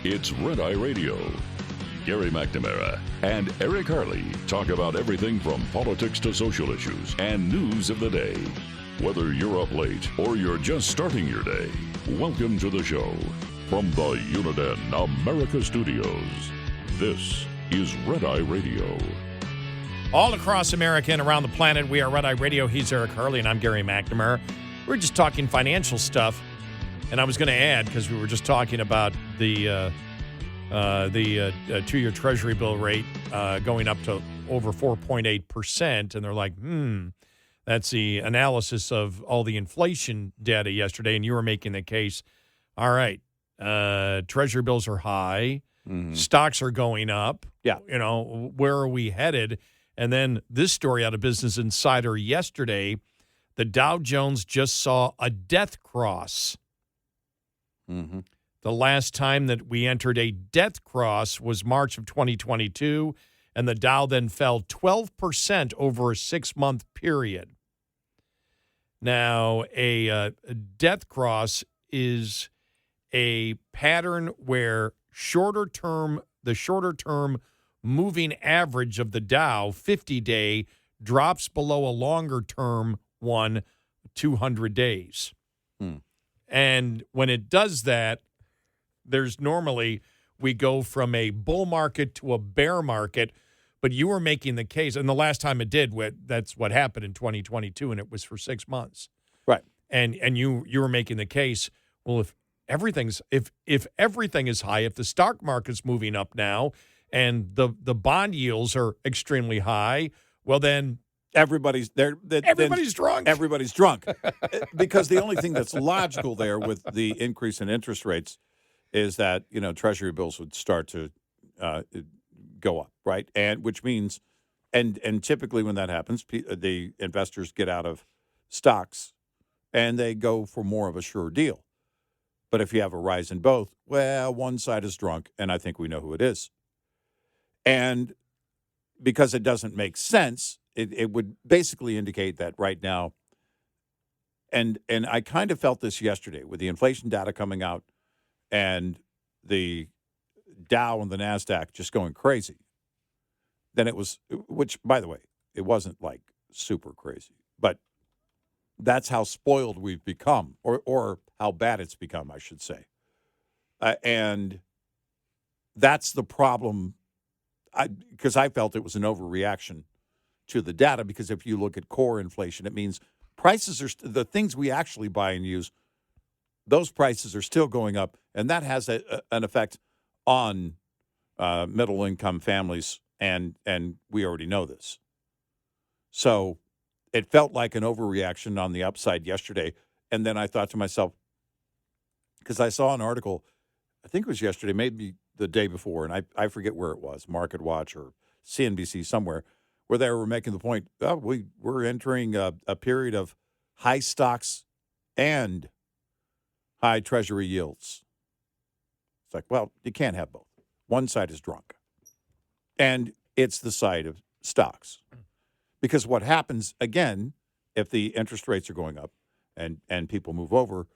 It's Red Eye Radio. Gary McNamara and Eric Harley talk about everything from politics to social issues and news of the day. Whether you're up late or you're just starting your day, welcome to the show. From the Uniden America Studios, this is Red Eye Radio. All across America and around the planet, we are Red Eye Radio. He's Eric Harley, and I'm Gary McNamara. We're just talking financial stuff, and I was going to add, because we were just talking about the two-year Treasury bill rate going up to over 4.8%, and they're like, that's the analysis of all the inflation data yesterday, and you were making the case, all right, Treasury bills are high, stocks are going up, you know, where are we headed? And then this story out of Business Insider yesterday, the Dow Jones just saw a death cross. The last time that we entered a death cross was March of 2022, and the Dow then fell 12% over a 6-month period. Now, a death cross is a pattern where the shorter term moving average of the Dow 50-day drops below a longer term one 200 days. And when it does that, there's normally we go from a bull market to a bear market, but you were making the case, and the last time it did, that's what happened in 2022, and it was for 6 months. Right. And you were making the case, well, if everything is high, if the stock market's moving up now and the bond yields are extremely high, well then everybody's there. Everybody's drunk. Everybody's drunk. Because the only thing that's logical there with the increase in interest rates is that, you know, Treasury bills would start to go up, right? And which means, and typically when that happens, the investors get out of stocks and they go for more of a sure deal. But if you have a rise in both, well, one side is drunk, and I think we know who it is. And because it doesn't make sense, it would basically indicate that right now, and I kind of felt this yesterday with the inflation data coming out and the Dow and the NASDAQ just going crazy. Then it was, which, by the way, it wasn't like super crazy, but that's how spoiled we've become, or how bad it's become, I should say. And that's the problem, because I felt it was an overreaction to the data, because if you look at core inflation, it means prices are the things we actually buy and use, those prices are still going up, and that has an effect on middle-income families, and we already know this. So it felt like an overreaction on the upside yesterday, and then I thought to myself, because I saw an article, I think it was yesterday, maybe the day before, and I forget where it was, Market Watch or CNBC somewhere, where they were making the point, we're entering a period of high stocks and high Treasury yields. It's like, well, you can't have both. One side is drunk. And it's the side of stocks. Because what happens, again, if the interest rates are going up and people move over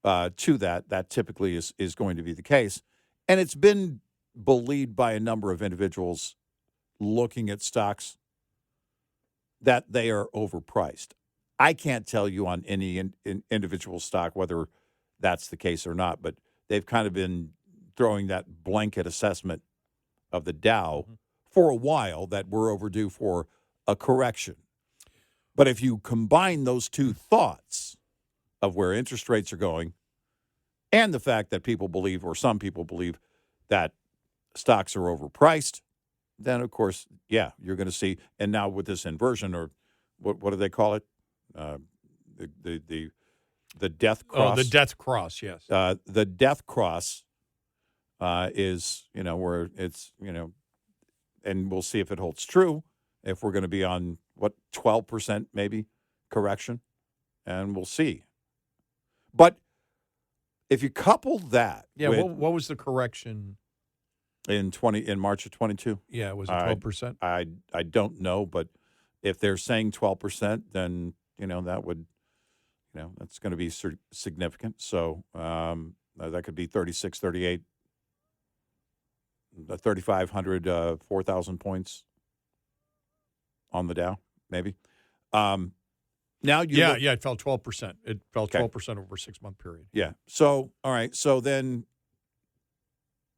to that typically is going to be the case. And it's been believed by a number of individuals looking at stocks that they are overpriced. I can't tell you on any individual stock whether that's the case or not, but they've kind of been throwing that blanket assessment of the Dow for a while that we're overdue for a correction. But if you combine those two thoughts of where interest rates are going and the fact that people believe, or some people believe, that stocks are overpriced, then, of course, yeah, you're going to see. And now with this inversion, or what do they call it? The death cross. Oh, the death cross, yes. The death cross is, where it's, and we'll see if it holds true, if we're going to be on, 12% maybe correction, and we'll see. But if you couple that with, what was the correction? In March of 22? Yeah, was it 12%? I don't know, but if they're saying 12%, then, that would, that's going to be significant. So that could be 36, 38 3,500, 4,000 points on the Dow, maybe. Now you Yeah, look, yeah, it fell 12%. It fell Okay. 12% over a 6-month period. Yeah. So, all right. So then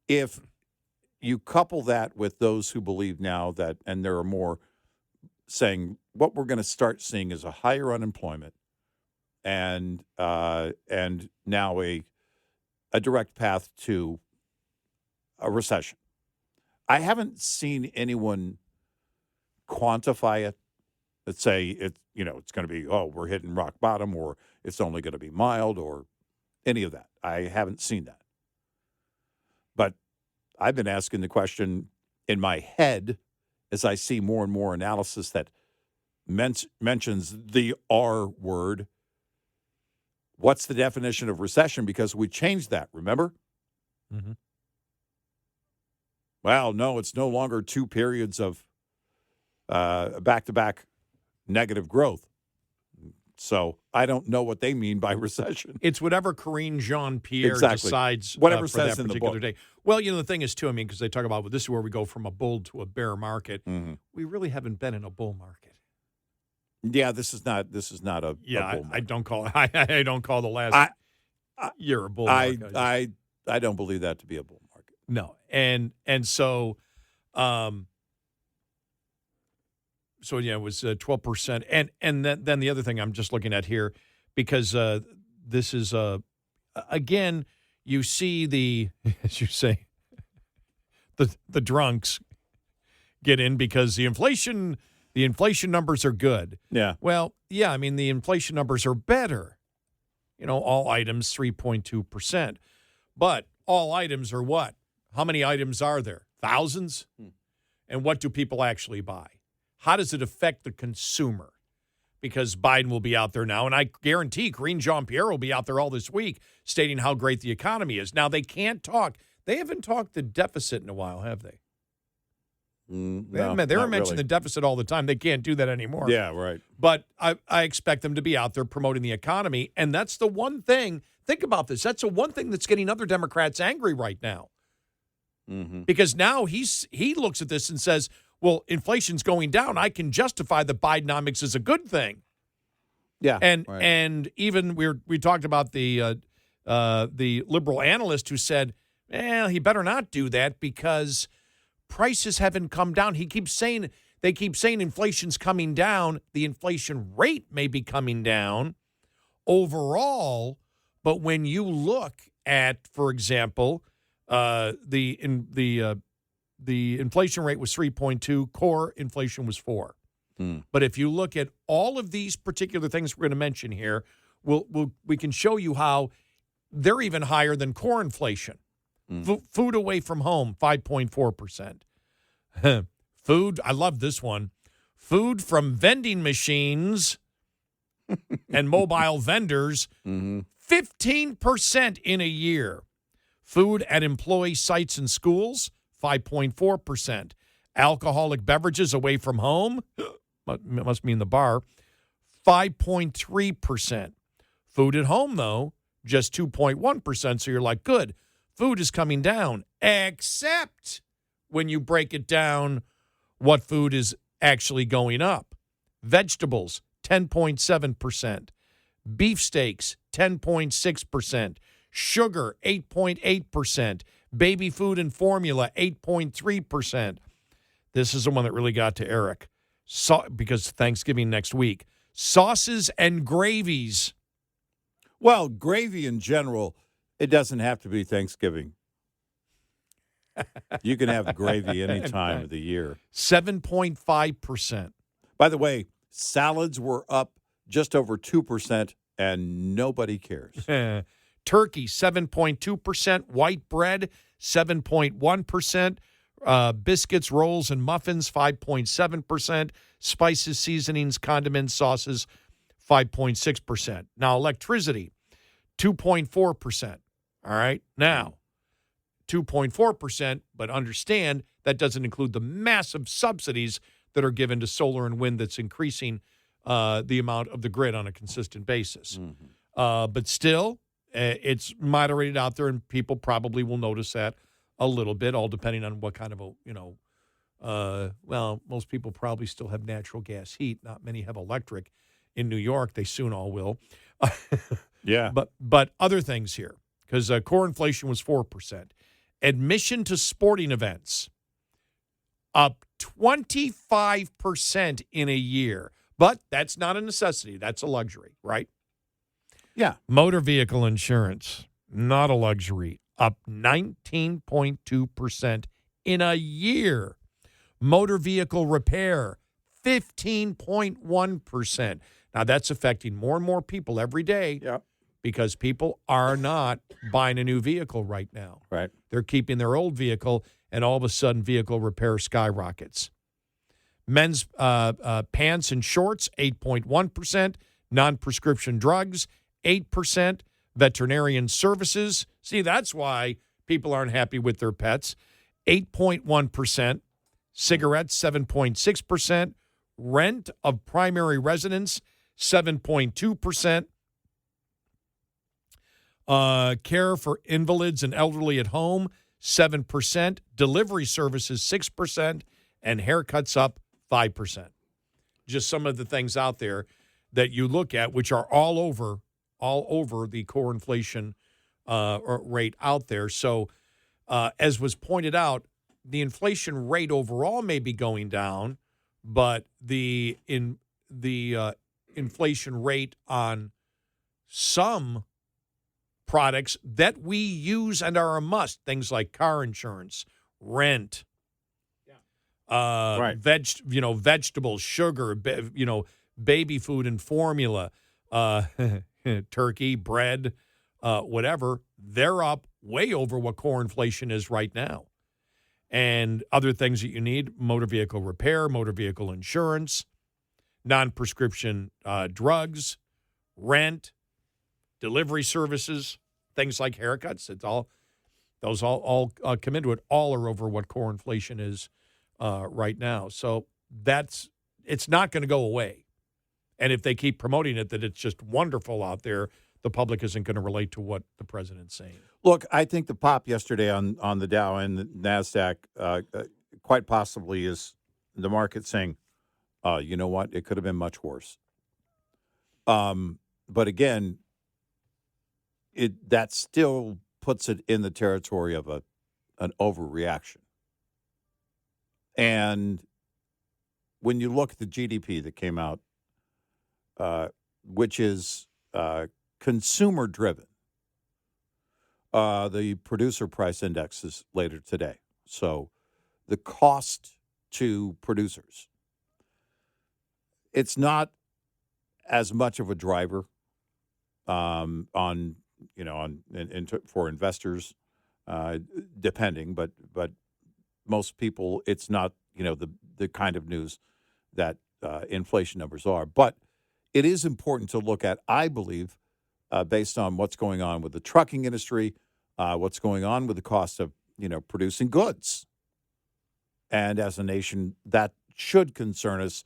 if you couple that with those who believe now that, and there are more saying what we're going to start seeing is a higher unemployment and now a direct path to a recession. I haven't seen anyone quantify it. Let's say it's going to be, oh, we're hitting rock bottom, or it's only going to be mild, or any of that. I haven't seen that. But I've been asking the question in my head as I see more and more analysis that mentions the R word. What's the definition of recession? Because we changed that, remember? Mm-hmm. Well, no, it's no longer 2 periods of back-to-back negative growth. So I don't know what they mean by recession. It's whatever Karine Jean-Pierre Exactly. decides Whatever for says that in the particular book. day. Well, the thing is, too, because they talk about, well, this is where we go from a bull to a bear market. Mm-hmm. We really haven't been in a bull market. Yeah, this is not a Yeah, a bull I market. don't call I don't call the last year a bull market. I don't believe that to be a bull market. No, and so, yeah, it was 12%, and then the other thing I'm just looking at here, because this is again, you see the as you say, the drunks get in because the inflation numbers are good. Yeah. Well, yeah, the inflation numbers are better. All items 3.2%, but all items are what? How many items are there? Thousands? And what do people actually buy? How does it affect the consumer? Because Biden will be out there now, and I guarantee Karine Jean-Pierre will be out there all this week stating how great the economy is. Now, they can't talk. They haven't talked the deficit in a while, have they? They were mentioning the deficit all the time. They can't do that anymore. Yeah, right. But I expect them to be out there promoting the economy, and that's the one thing. Think about this. That's the one thing that's getting other Democrats angry right now. Mm-hmm. Because now he looks at this and says, well, inflation's going down. I can justify that Bidenomics is a good thing. Yeah. And even we talked about the liberal analyst who said, he better not do that because prices haven't come down. They keep saying inflation's coming down. The inflation rate may be coming down overall, but when you look at, for example, the inflation rate was 3.2, core inflation was 4. But if you look at all of these particular things we're going to mention here, we can show you how they're even higher than core inflation. Food away from home, 5.4%. Food, I love this one. Food from vending machines and mobile vendors, 15% in a year. Food at employee sites and schools, 5.4%. Alcoholic beverages away from home, must mean the bar, 5.3%. Food at home, though, just 2.1%. So you're like, good. Food is coming down, except when you break it down, what food is actually going up. Vegetables, 10.7%. Beefsteaks, 10.6%. Sugar, 8.8%. Baby food and formula, 8.3%. This is the one that really got to Eric, because Thanksgiving next week. Sauces and gravies. Well, gravy in general, it doesn't have to be Thanksgiving. You can have gravy any time of the year. 7.5%. By the way, salads were up just over 2%, and nobody cares. Turkey, 7.2%. White bread, 7.1%. Biscuits, rolls, and muffins, 5.7%. Spices, seasonings, condiments, sauces, 5.6%. Now, electricity, 2.4%. All right? Now, 2.4%, but understand that doesn't include the massive subsidies that are given to solar and wind that's increasing the amount of the grid on a consistent basis. But still, it's moderated out there, and people probably will notice that a little bit, all depending on what kind of well, most people probably still have natural gas heat. Not many have electric. In New York, they soon all will. Yeah. But other things here, because core inflation was 4%. Admission to sporting events up 25% in a year. But that's not a necessity. That's a luxury, right? Yeah. Motor vehicle insurance, not a luxury, up 19.2% in a year. Motor vehicle repair, 15.1%. Now, that's affecting more and more people every day because people are not buying a new vehicle right now. Right. They're keeping their old vehicle, and all of a sudden, vehicle repair skyrockets. Men's pants and shorts, 8.1%. Non-prescription drugs, 8%. Veterinarian services. See, that's why people aren't happy with their pets. 8.1%. Cigarettes, 7.6%. Rent of primary residence, 7.2%. Care for invalids and elderly at home, 7%. Delivery services, 6%. And haircuts up 5%. Just some of the things out there that you look at, which are all over the core inflation rate out there. So, as was pointed out, the inflation rate overall may be going down, but the inflation rate on some products that we use and are a must, things like car insurance, rent, Right. vegetables, sugar, baby food and formula, turkey, bread, whatever, they're up way over what core inflation is right now. And other things that you need, motor vehicle repair, motor vehicle insurance, non-prescription drugs, rent, delivery services, things like haircuts. It's all those all come into it. All are over what core inflation is right now. So it's not going to go away. And if they keep promoting it, that it's just wonderful out there, the public isn't going to relate to what the president's saying. Look, I think the pop yesterday on the Dow and the NASDAQ quite possibly is the market saying, you know what, it could have been much worse. But again, that still puts it in the territory of an overreaction. And when you look at the GDP that came out, which is consumer-driven, the producer price index is later today. So the cost to producers, it's not as much of a driver for investors, depending, but most people, it's not the kind of news that inflation numbers are. But it is important to look at, I believe, based on what's going on with the trucking industry, what's going on with the cost of producing goods, and as a nation, that should concern us.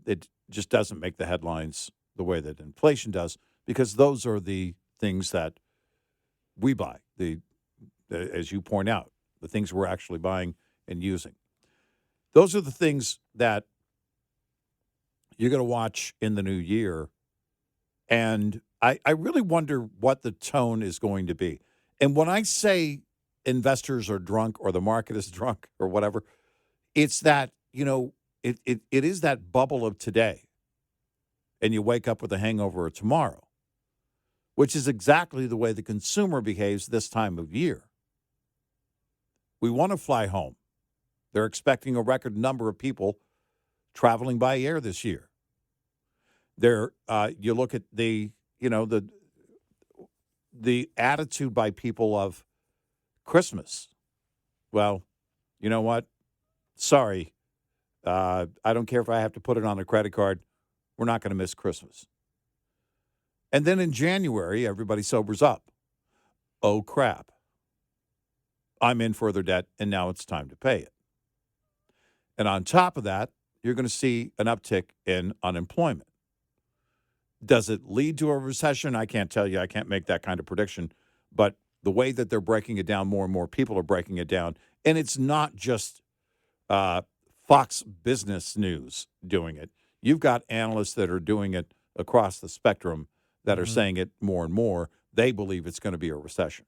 It just doesn't make the headlines the way that inflation does, because those are the things that we buy. As you point out, the things we're actually buying and using. Those are the things that you're going to watch in the new year. And I really wonder what the tone is going to be. And when I say investors are drunk or the market is drunk or whatever, it's that, it is that bubble of today. And you wake up with a hangover of tomorrow, which is exactly the way the consumer behaves this time of year. We want to fly home. They're expecting a record number of people traveling by air this year. You look at the attitude by people of Christmas. Well, you know what? Sorry. I don't care if I have to put it on a credit card. We're not going to miss Christmas. And then in January, everybody sobers up. Oh, crap. I'm in further debt, and now it's time to pay it. And on top of that, you're going to see an uptick in unemployment. Does it lead to a recession? I can't tell you. I can't make that kind of prediction. But the way that they're breaking it down, more and more people are breaking it down. And it's not just Fox Business News doing it. You've got analysts that are doing it across the spectrum that are saying it more and more. They believe it's going to be a recession.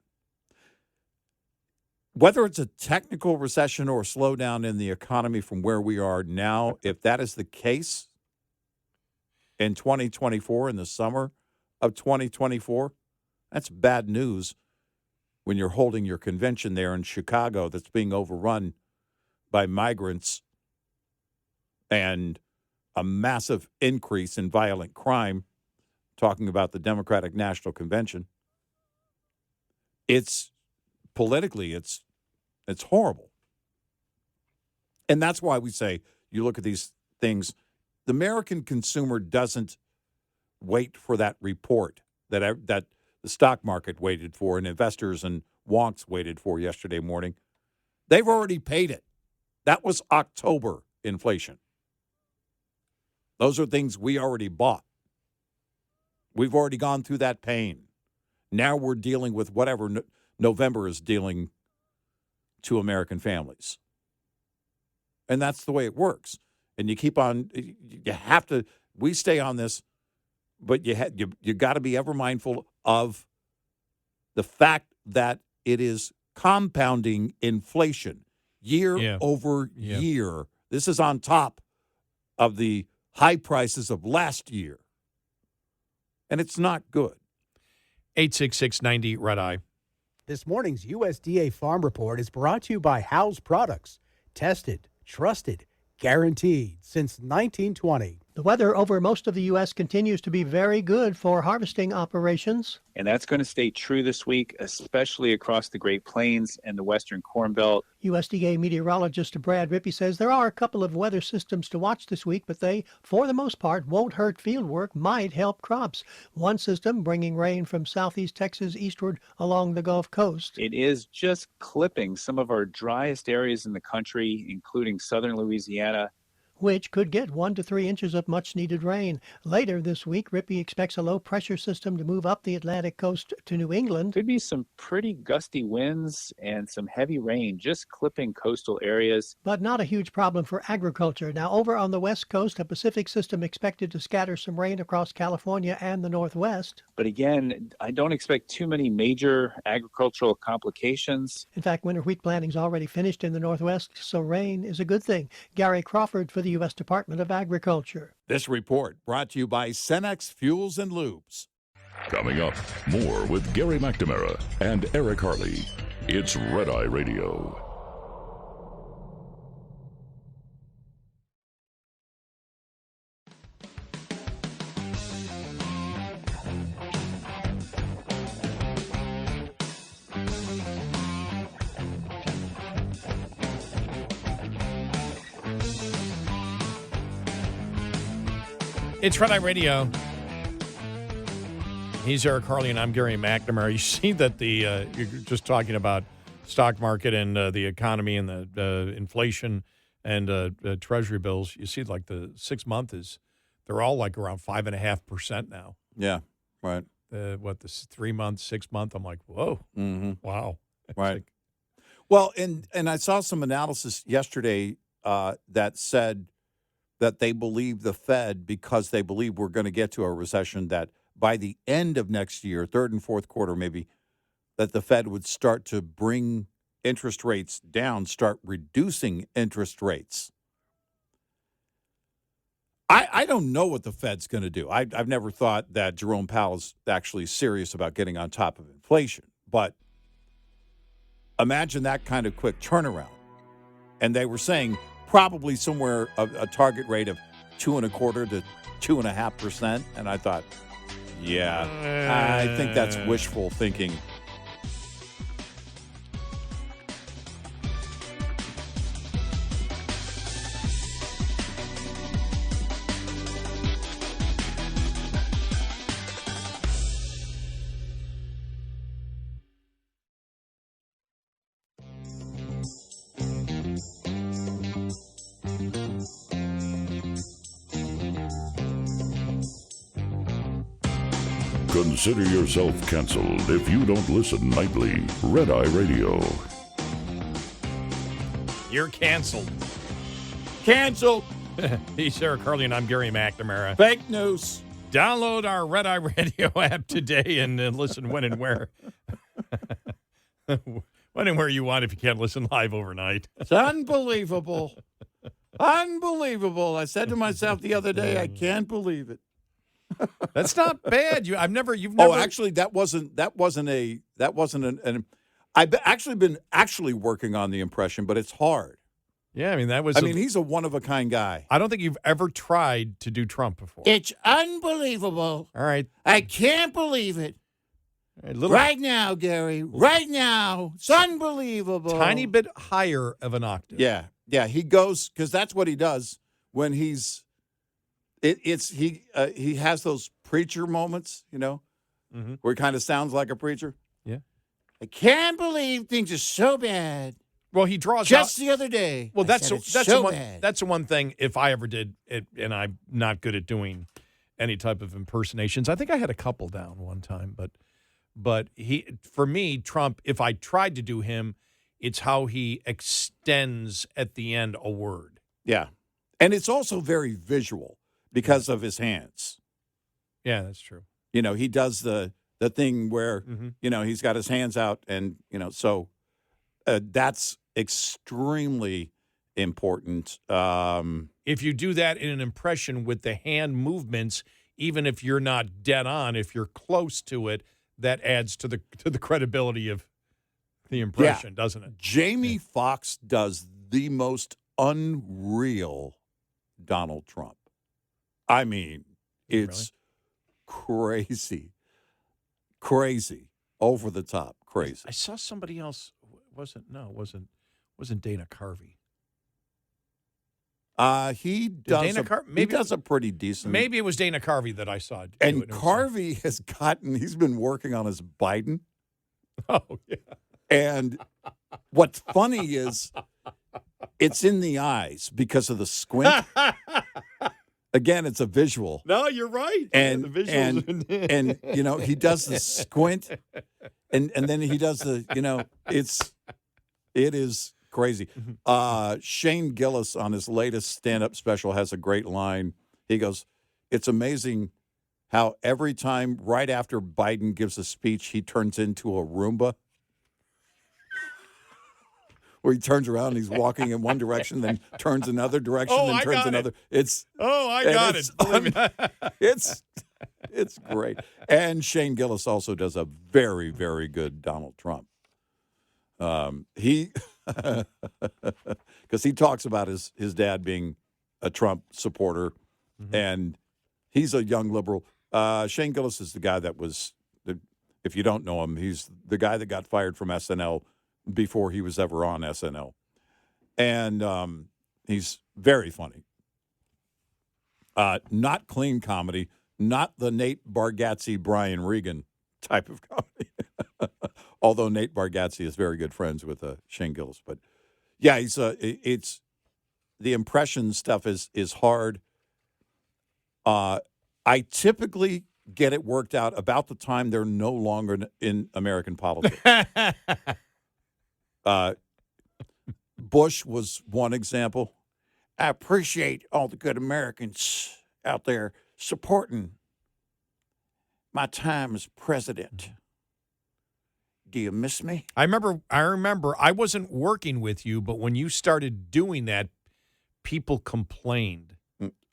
Whether it's a technical recession or a slowdown in the economy from where we are now, if that is the case in 2024, in the summer of 2024, that's bad news when you're holding your convention there in Chicago that's being overrun by migrants and a massive increase in violent crime, talking about the Democratic National Convention. It's politically, it's horrible. And that's why we say, you look at these things, the American consumer doesn't wait for that report that the stock market waited for and investors and wonks waited for yesterday morning. They've already paid it. That was October inflation. Those are things we already bought. We've already gone through that pain. Now we're dealing with whatever November is dealing to American families. And that's the way it works. And you keep on, you have to, we stay on this, but you got to be ever mindful of the fact that it is compounding inflation year over year. This is on top of the high prices of last year. And it's not good. 866-90 Red Eye. This morning's USDA Farm Report is brought to you by Howes Products. Tested, trusted, guaranteed since 1920. The weather over most of the U.S. continues to be very good for harvesting operations. And that's going to stay true this week, especially across the Great Plains and the Western Corn Belt. USDA meteorologist Brad Rippey says there are a couple of weather systems to watch this week, but they, for the most part, won't hurt fieldwork, might help crops. One system bringing rain from southeast Texas eastward along the Gulf Coast. It is just clipping some of our driest areas in the country, including southern Louisiana, which could get 1 to 3 inches of much-needed rain. Later this week, Rippey expects a low-pressure system to move up the Atlantic coast to New England. Could be some pretty gusty winds and some heavy rain just clipping coastal areas. But not a huge problem for agriculture. Now, over on the west coast, a Pacific system expected to scatter some rain across California and the Northwest. But again, I don't expect too many major agricultural complications. In fact, winter wheat planting's already finished in the Northwest, so rain is a good thing. Gary Crawford for the U.S. Department of Agriculture. This report brought to you by Cenex Fuels and Lubes. Coming up, more with Gary McNamara and Eric Harley. It's Red Eye Radio. It's Red Eye Radio. He's Eric Harley, and I'm Gary McNamara. You see that you're just talking about stock market and the economy and the inflation and treasury bills. You see, like the 6 month they're all like around 5.5% now. Yeah, right. The 3 month, 6 month? I'm like, whoa, wow, right. Well, and I saw some analysis yesterday that said that they believe the Fed, because they believe we're going to get to a recession, that by the end of next year, third and fourth quarter maybe, that the Fed would start to bring interest rates down, start reducing interest rates. I don't know what the Fed's going to do. I've never thought that Jerome Powell is actually serious about getting on top of inflation. But imagine that kind of quick turnaround. And they were saying probably somewhere a target rate of 2.25% to 2.5%. And I thought, yeah, I think that's wishful thinking. Consider yourself canceled if you don't listen nightly. Red Eye Radio. You're canceled. Canceled. He's Eric Harley, and I'm Gary McNamara. Fake news. Download our Red Eye Radio app today and listen when and where. When and where you want if you can't listen live overnight. It's unbelievable. Unbelievable. I said to myself the other day, I can't believe it. That's not bad. You've never. Oh, actually, that wasn't an I've actually been working on the impression, but it's hard. Yeah, I mean, that was. He's a one-of-a-kind guy. I don't think you've ever tried to do Trump before. It's unbelievable. All right. I can't believe it. Little, Right now, Gary. Right now. It's unbelievable. tiny bit higher of an octave. Yeah. Yeah, he goes, because that's what he does when he's, he has those preacher moments, Mm-hmm. where he kind of sounds like a preacher. Yeah. I can't believe things are so bad. Well, he draws Just out. the other day. Well, that's the one. bad. That's the one thing. If I ever did it, and I'm not good at doing any type of impersonations. I think I had a couple down one time, but for me, Trump. If I tried to do him, it's how he extends at the end a word. Yeah. And it's also very visual because of his hands. Yeah, that's true. He does the thing where, Mm-hmm. He's got his hands out and, so that's extremely important. If you do that in an impression with the hand movements, even if you're not dead on, if you're close to it, that adds to the credibility of the impression, doesn't it? Jamie Foxx does the most unreal Donald Trump. I mean, it's crazy, over the top, crazy. I saw somebody else. Wasn't Dana Carvey. He does he does a pretty decent. Maybe it was Dana Carvey that I saw. And Carvey he's been working on his Biden. Oh yeah. And what's funny is it's in the eyes because of the squint. Again, it's a visual. No, you're right. And the visuals. and he does the squint and then he does the, it is crazy. Shane Gillis on his latest stand-up special has a great line. He goes, "It's amazing how every time right after Biden gives a speech, he turns into a Roomba." Where he turns around and he's walking in one direction, then turns another direction, then turns another. I got it. It's great. And Shane Gillis also does a very, very good Donald Trump. He because he talks about his dad being a Trump supporter, and he's a young liberal. Shane Gillis is the guy that was, if you don't know him, he's the guy that got fired from SNL before he was ever on SNL. And he's very funny. Not clean comedy, not the Nate Bargatze, Brian Regan type of comedy. Although Nate Bargatze is very good friends with Shane Gillis. But yeah, it's the impression stuff is hard. I typically get it worked out about the time they're no longer in American politics. Bush was one example. I appreciate all the good Americans out there supporting my time as president. Do you miss me? I remember I wasn't working with you, but when you started doing that, people complained.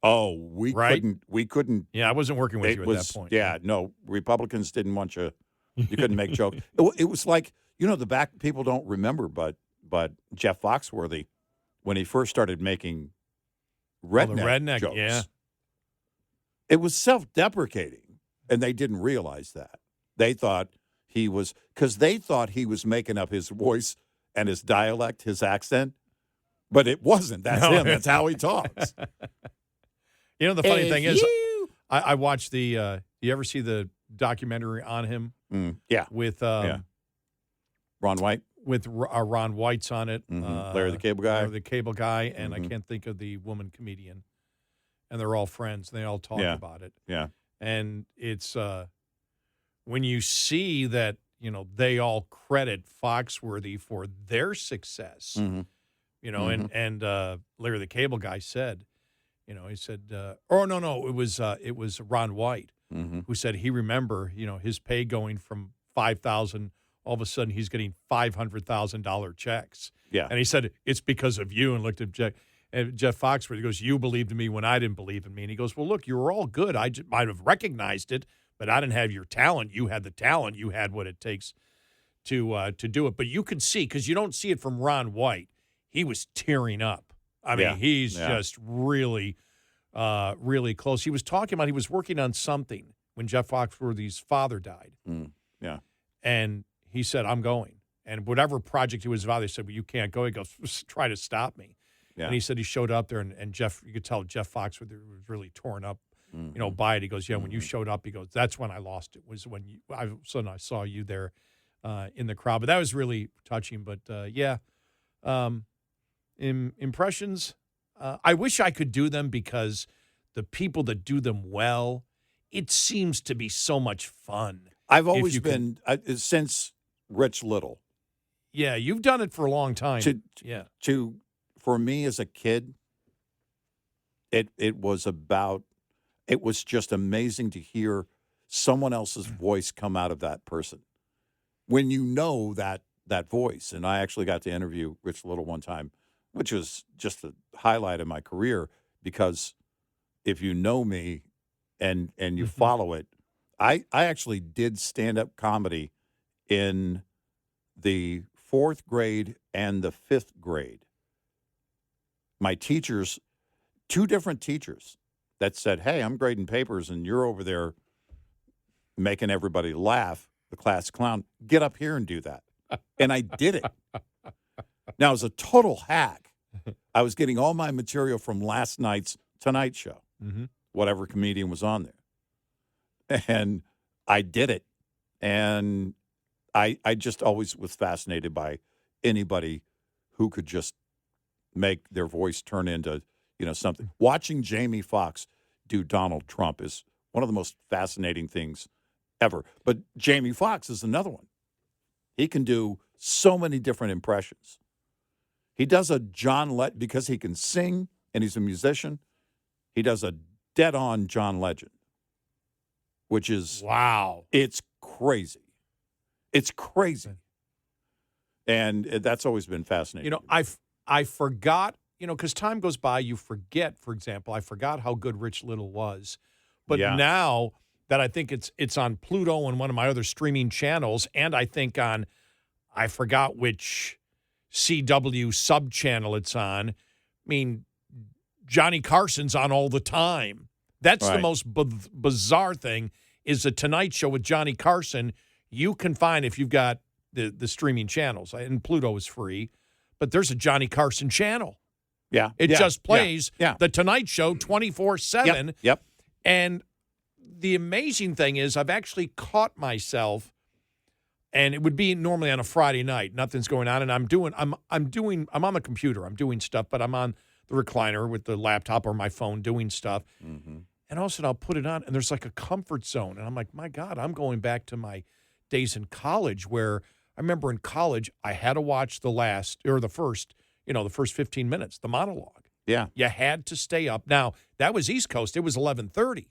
Oh, we couldn't. Yeah, I wasn't working with you at that point. Yeah, no, Republicans didn't want you. You couldn't make jokes. It was like, the back people don't remember, but Jeff Foxworthy, when he first started making redneck jokes, yeah, it was self-deprecating, and they didn't realize that. They thought he was making up his voice and his dialect, his accent, but it wasn't. That's him. That's how he talks. The funny thing is, I watched the. You ever see the documentary on him? Yeah, with Ron White. With Ron White's on it. Larry the Cable Guy. Larry the Cable Guy, and I can't think of the woman comedian. And they're all friends. And they all talk about it. Yeah. And it's when you see that, they all credit Foxworthy for their success, Mhm. and Larry the Cable Guy said, he said, no, it was Ron White Mhm. who said he remember, his pay going from 5,000, all of a sudden he's getting $500,000 checks. Yeah. And he said, it's because of you, and looked at Jeff Foxworthy. He goes, you believed in me when I didn't believe in me. And he goes, well, look, you were all good. I might have recognized it, but I didn't have your talent. You had the talent. You had what it takes to do it. But you could see, because you don't see it from Ron White, he was tearing up. I mean, Yeah. he's Yeah. just really, really close. He was talking about he was working on something when Jeff Foxworthy's father died. Yeah. And he said, I'm going. And whatever project he was involved, they said, well, you can't go. He goes, try to stop me. Yeah. And he said he showed up there, and Jeff, you could tell Jeff Foxworthy was really torn up, Mhm. by it. He goes, yeah, when you showed up, he goes, that's when I lost it, was when I saw you there in the crowd. But that was really touching. But, impressions, I wish I could do them, because the people that do them well, it seems to be so much fun. I've always you been since Rich Little. Yeah, you've done it for a long time. Yeah. For me as a kid, it was just amazing to hear someone else's voice come out of that person. When you know that voice, and I actually got to interview Rich Little one time, which was just the highlight of my career, because if you know me and you follow it, I actually did stand-up comedy in the 4th grade and the 5th grade. My teachers, 2 different teachers that said, hey, I'm grading papers and you're over there making everybody laugh, the class clown, get up here and do that. And I did it. Now, it was a total hack. I was getting all my material from last night's Tonight Show, whatever comedian was on there. And I did it. And I just always was fascinated by anybody who could just make their voice turn into, something. Watching Jamie Foxx do Donald Trump is one of the most fascinating things ever. But Jamie Foxx is another one. He can do so many different impressions. He does a John Legend, because he can sing and he's a musician. He does a dead-on John Legend, which is Wow. It's crazy. It's crazy. And that's always been fascinating. I forgot, because time goes by, you forget, for example, I forgot how good Rich Little was. But now that I think it's on Pluto and one of my other streaming channels, and I think on, I forgot which CW sub-channel it's on. I mean, Johnny Carson's on all the time. That's the most bizarre thing, is the Tonight Show with Johnny Carson. You can find, if you've got the streaming channels, and Pluto is free, but there's a Johnny Carson channel. Yeah. It just plays Yeah. the Tonight Show 24/7. Yep. And the amazing thing is, I've actually caught myself, and it would be normally on a Friday night, nothing's going on, and I'm on the computer, I'm doing stuff, but I'm on the recliner with the laptop or my phone doing stuff. Mm-hmm. And all of a sudden I'll put it on, and there's like a comfort zone. And I'm like, my God, I'm going back to my days in college, where I remember in college I had to watch the first 15 minutes, the monologue. Yeah. You had to stay up. Now, that was East Coast. It was 11:30.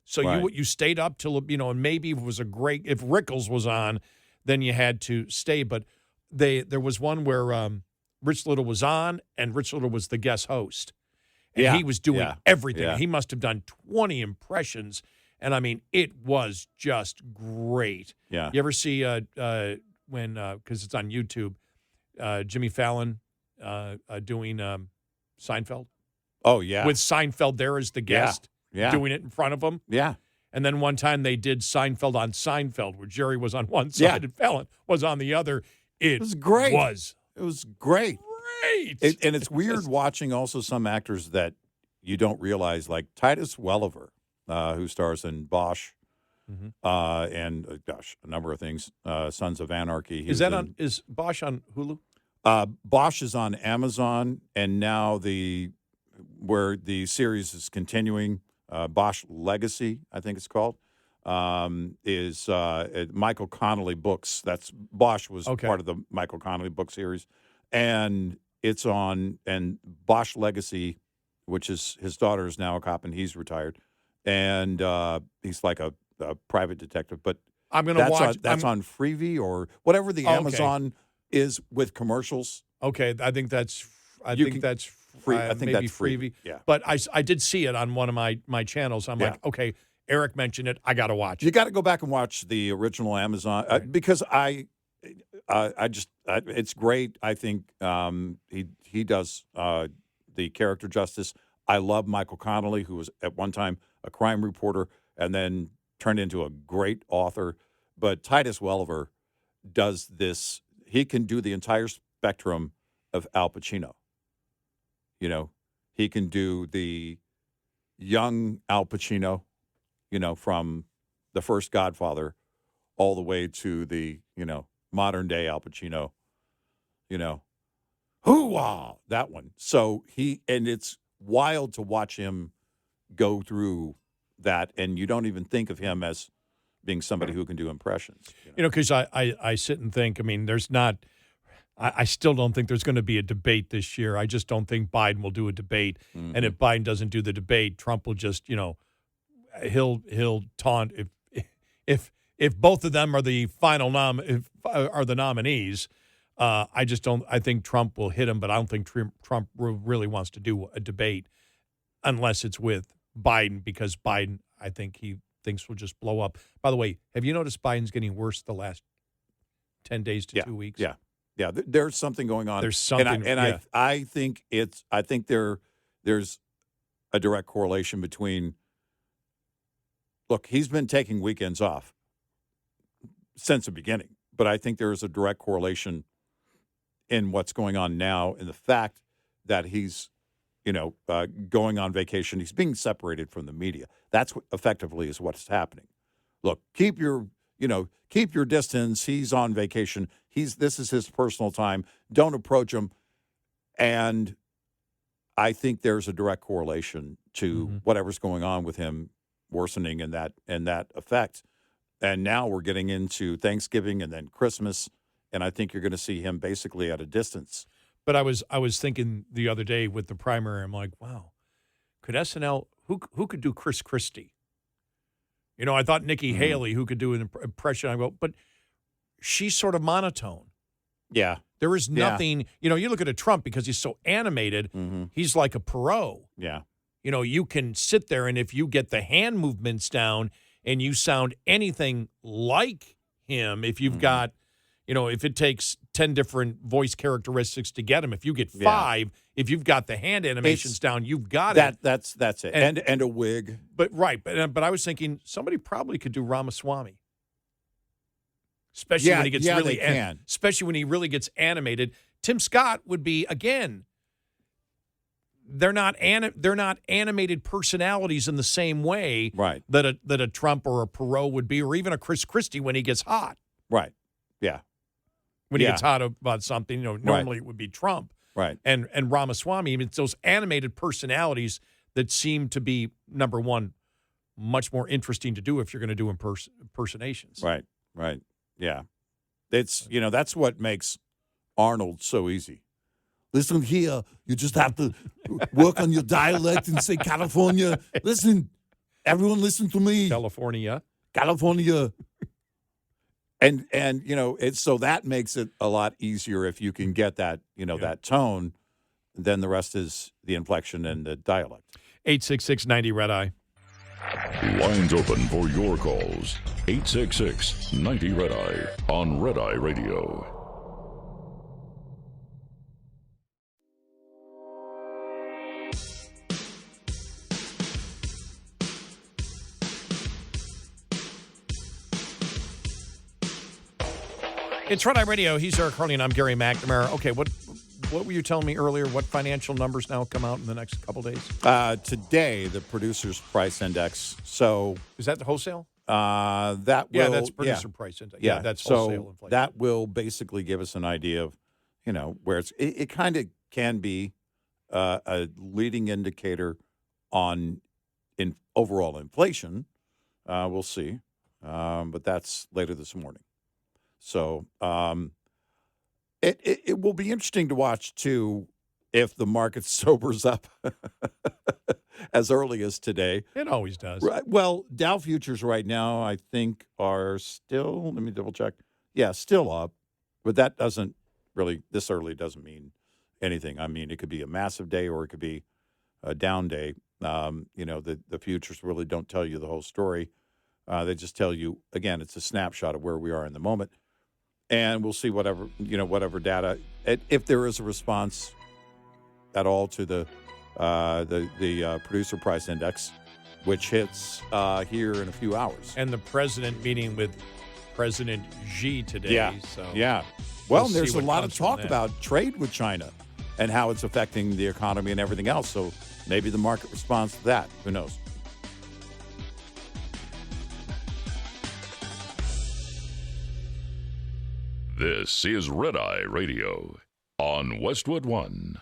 So you stayed up till, and maybe if Rickles was on, then you had to stay. But there was one where Rich Little was on, and Rich Little was the guest host. And he was doing everything. Yeah. He must have done 20 impressions. And, I mean, it was just great. Yeah. You ever see when, because it's on YouTube, Jimmy Fallon doing Seinfeld? Oh, yeah. With Seinfeld there as the guest, doing it in front of him. Yeah. And then one time they did Seinfeld on Seinfeld, where Jerry was on one side and Fallon was on the other. It was great. It was great. Great. And it's weird watching also some actors that you don't realize, like Titus Welliver, who stars in Bosch, and a number of things. Sons of Anarchy. Is Bosch on Hulu? Bosch is on Amazon, and now where the series is continuing, Bosch Legacy, I think it's called. is Michael Connolly Books. That's Bosch was Okay. part of the Michael Connolly book series, and it's on and Bosch Legacy, which is his daughter is now a cop and he's retired, and he's like a private detective. But I'm going to watch. That's on Freevee or whatever the Okay. Amazon is with commercials. Okay, I think that's. I You think can- that's Free. I think maybe that's Freevee. Freevee. Yeah. But I did see it on one of my channels. I'm Yeah. like, okay, Eric mentioned it. I got to watch You it. got to go back and watch the original Amazon Right. because it's great. I think he does the character justice. I love Michael Connolly, who was at one time a crime reporter and then turned into a great author. But Titus Welliver does this. He can do the entire spectrum of Al Pacino. You know, he can do the young Al Pacino, from the first Godfather all the way to the, modern day Al Pacino, hoo-ah, that one. So and it's wild to watch him go through that, and you don't even think of him as being somebody who can do impressions. Because I sit and think. I mean, there's not. I still don't think there's going to be a debate this year. I just don't think Biden will do a debate. Mhm. And if Biden doesn't do the debate, Trump will just, he'll taunt if both of them are the final are the nominees. I just don't. I think Trump will hit him, but I don't think Trump really wants to do a debate unless it's with Biden, because Biden, I think he thinks will just blow up. By the way, have you noticed Biden's getting worse the last 10 days to 2 weeks? Yeah. Yeah, there's something going on. There's something, yeah. I think there's a direct correlation between. Look, he's been taking weekends off since the beginning, but I think there is a direct correlation in what's going on now, in the fact that he's, going on vacation. He's being separated from the media. That's what effectively is what's happening. Look, keep your distance. He's on vacation. This is his personal time. Don't approach him. And I think there's a direct correlation to whatever's going on with him worsening in that effect. And now we're getting into Thanksgiving and then Christmas, and I think you're going to see him basically at a distance. But I was thinking the other day with the primary, I'm like, wow, could SNL who could do Chris Christie? I thought Nikki Haley, who could do an impression. I go, but she's sort of monotone. Yeah. There is nothing. You look at a Trump, because he's so animated. He's like a Perot. Yeah. You can sit there, and if you get the hand movements down and you sound anything like him, if you've got, if it takes 10 different voice characteristics to get him, if you get 5, if you've got the hand animations down, you've got it. That's it. And a wig. But I was thinking somebody probably could do Ramaswamy. Especially when he gets really, they can. Especially when he really gets animated. Tim Scott would be, again. They're not animated personalities in the same way, Right. that a Trump or a Perot would be, or even a Chris Christie when he gets hot. Right. Yeah. When he gets hot about something, normally it would be Trump. Right. And Ramaswamy. I mean, it's those animated personalities that seem to be, number one, much more interesting to do if you're going to do impersonations. Right. Right. Yeah. It's that's what makes Arnold so easy. Listen here, you just have to work on your dialect and say California. Listen, everyone listen to me. California. And it's so that makes it a lot easier if you can get that, that tone. Then the rest is the inflection and the dialect. 866-90 Red Eye. Lines open for your calls. 866-90 Red Eye on Red Eye Radio. It's Red Eye Radio. He's Eric Harley, and I'm Gary McNamara. Okay, what were you telling me earlier? What financial numbers now come out in the next couple days? Today, the Producer's Price Index. So Is that the wholesale? that will, That's producer price index. Yeah, That's so wholesale inflation. that will basically give us an idea of, where it kind of can be a leading indicator on overall inflation. We'll see. but that's later this morning. So it will be interesting to watch, too, if the market sobers up as early as today. It always does. Right. Well, Dow futures right now, I think, are still, let me double check. Yeah, still up, but that doesn't really, this early doesn't mean anything. I mean, it could be a massive day or it could be a down day. The futures really don't tell you the whole story. They just tell you, again, it's a snapshot of where we are in the moment. And we'll see whatever data, if there is a response at all to the producer price index, which hits here in a few hours. And the president meeting with President Xi today. Yeah. So yeah. Well, we'll there's see a what lot comes of from talk that. about trade with China and how it's affecting the economy and everything else. So maybe the market responds to that. Who knows? This is Red Eye Radio on Westwood One.